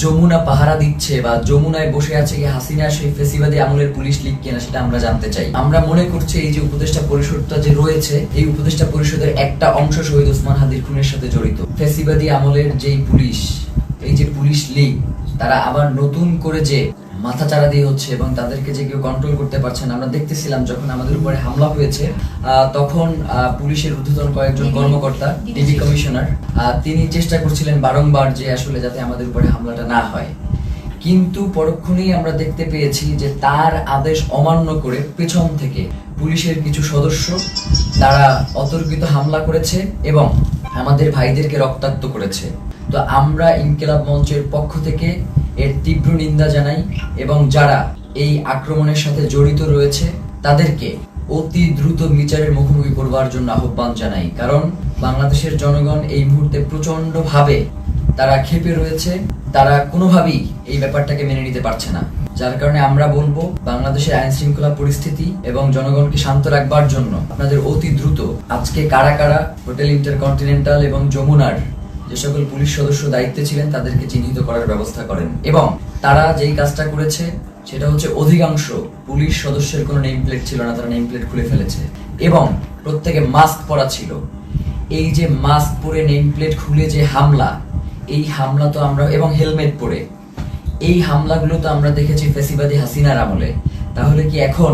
যমুনা পাহারা দিচ্ছে বা যমুনায় বসে আছে কি হাসিনা সেই ফেসিবাদী আমলের পুলিশ লীগ কিনা সেটা আমরা জানতে চাই। আমরা মনে করছি এই যে উপদেষ্টা পরিষদটা যে রয়েছে, এই উপদেষ্টা পরিষদের একটা অংশ শহীদ ওসমান হাদির খুনের সাথে জড়িত। ফেসিবাদী আমলের যেই পুলিশ, এই যে পুলিশ লীগ, তারা আবার নতুন করে যে মাথাচাড়া দিয়ে হচ্ছে এবং তাদেরকে যে কেউ কন্ট্রোল করতে পারছে না। আমরা দেখতেছিলাম যখন আমাদের উপরে হামলা হয়েছে তখন পুলিশের ঊর্ধ্বতন কয়েকজন কর্মকর্তা, ডিবি কমিশনার, তিনি চেষ্টা করছিলেন বারংবার যে আসলে যাতে আমাদের উপরে হামলাটা না হয়, কিন্তু পরক্ষণেই আমরা দেখতে পেয়েছি যে তার আদেশ অমান্য করে পেছন থেকে পুলিশের কিছু সদস্য তারা অতর্কিত হামলা করেছে এবং আমাদের ভাইদেরকে রক্তাক্ত করেছে। তো আমরা ইনকিলাব মঞ্চের পক্ষ থেকে এর তীব্র নিন্দা জানাই এবং যারা এই আক্রমণের সাথে জড়িত রয়েছে তাদেরকে অতি দ্রুত বিচারের মুখোমুখি করবার জন্য আহ্বান জানাই। কারণ বাংলাদেশের জনগণ এই মুহূর্তে প্রচন্ড ভাবে তারা ক্ষেপে রয়েছে, তারা কোনোভাবেই এই ব্যাপারটাকে মেনে নিতে পারছে না। যার কারণে আমরা বলবো বাংলাদেশের আইন শৃঙ্খলা পরিস্থিতি এবং জনগণকে শান্ত রাখবার জন্য আপনাদের অতি দ্রুত আজকে কারা কারা হোটেল ইন্টারকন্টিনেন্টাল এবং যমুনার যে সকল পুলিশ সদস্য দায়িত্বে ছিলেন তাদেরকে চিহ্নিত করার ব্যবস্থা করেন। এবং তারা যেই কাজটা করেছে সেটা হচ্ছে অধিকাংশ পুলিশ সদস্যের কোনো নেম প্লেট ছিল না, তারা নেম প্লেট খুলে ফেলেছে এবং প্রত্যেকে মাস্ক পরা ছিল। এই যে মাস্ক পরে নেম প্লেট খুলে যে হামলা, এই হামলা তো আমরা, এবং হেলমেট পরে এই হামলাগুলো তো আমরা দেখেছি ফেসিবাদী হাসিনার আমলে। তাহলে কি এখন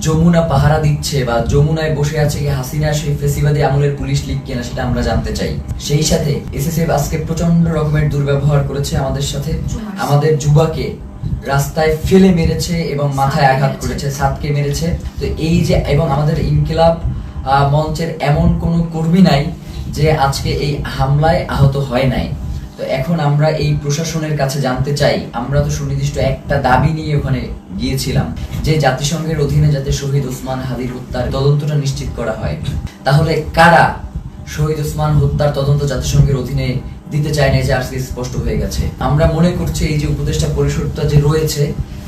যমুনা পাহারা দিচ্ছে বা যমুনায় বসে আছে কি হাসিনা সেই ফেসিবাদী আমলের পুলিশ লীগ কিনা সেটা আমরা জানতে চাই। সেই সাথে এসএসএফ আজকে প্রচন্ড রকমের দুর্ব্যবহার করেছে আমাদের সাথে, আমাদের যুবাকে রাস্তায় ফেলে মেরেছে এবং মাথায় আঘাত করেছে, ছাদকে মেরেছে। তো এই যে, এবং আমাদের ইনকিলাব মঞ্চের এমন কোনো কর্মী নাই যে আজকে এই হামলায় আহত হয় নাই। তো এখন আমরা এই প্রশাসনের কাছে জানতে চাই, আমরা তো সুনির্দিষ্ট একটা দাবি নিয়ে ওখানে গিয়েছিলাম যে জাতিসংঘের অধীনে যাতে শহীদ ওসমান হাদির হত্যার তদন্তটা নিশ্চিত করা হয়। তাহলে কারা শহীদ ওসমান হত্যার তদন্ত জাতিসংঘের অধীনে দিতে চায় না, যে আজকে স্পষ্ট হয়ে গেছে। আমরা মনে করছি এই যে উপদেষ্টা পরিষদটা যে রয়েছে,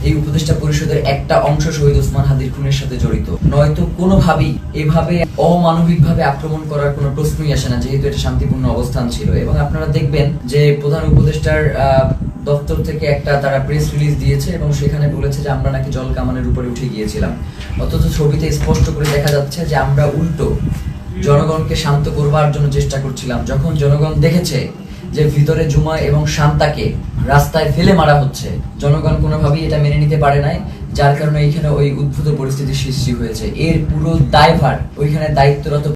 এই উপদেষ্টা পরিষদের একটা অংশ শহীদ ওসমান হাদির খুনের সাথে জড়িত। নয়তো কোনোভাবেই এভাবে অমানবিকভাবে আক্রমণ করার কোনো প্রশ্নই আসে না, যেহেতু এটা শান্তিপূর্ণ অবস্থান ছিল। এবং আপনারা দেখবেন যে প্রধান উপদেষ্টার দপ্তর থেকে একটা তারা প্রেস রিলিজ দিয়েছে এবং সেখানে বলেছে যে আমরা নাকি জল কামানের উপরে উঠে গিয়েছিলাম, অথচ ছবিতে স্পষ্ট করে দেখা যাচ্ছে যে আমরা উল্টো জনগণকে শান্ত করবার জন্য চেষ্টা করছিলাম। যখন জনগণ দেখেছে যে ভিতরে জুমা এবং শান্তাকে রাস্তায় ফেলে মারা হচ্ছে, জনগণ কোনোভাবেই এটা মেনে নিতে পারে নাই, যার কারণে এইখানে ওই উদ্ভূত পরিস্থিতির সৃষ্টি হয়েছে। এর পুরো দায়ভার ওইখানে দায়িত্বরত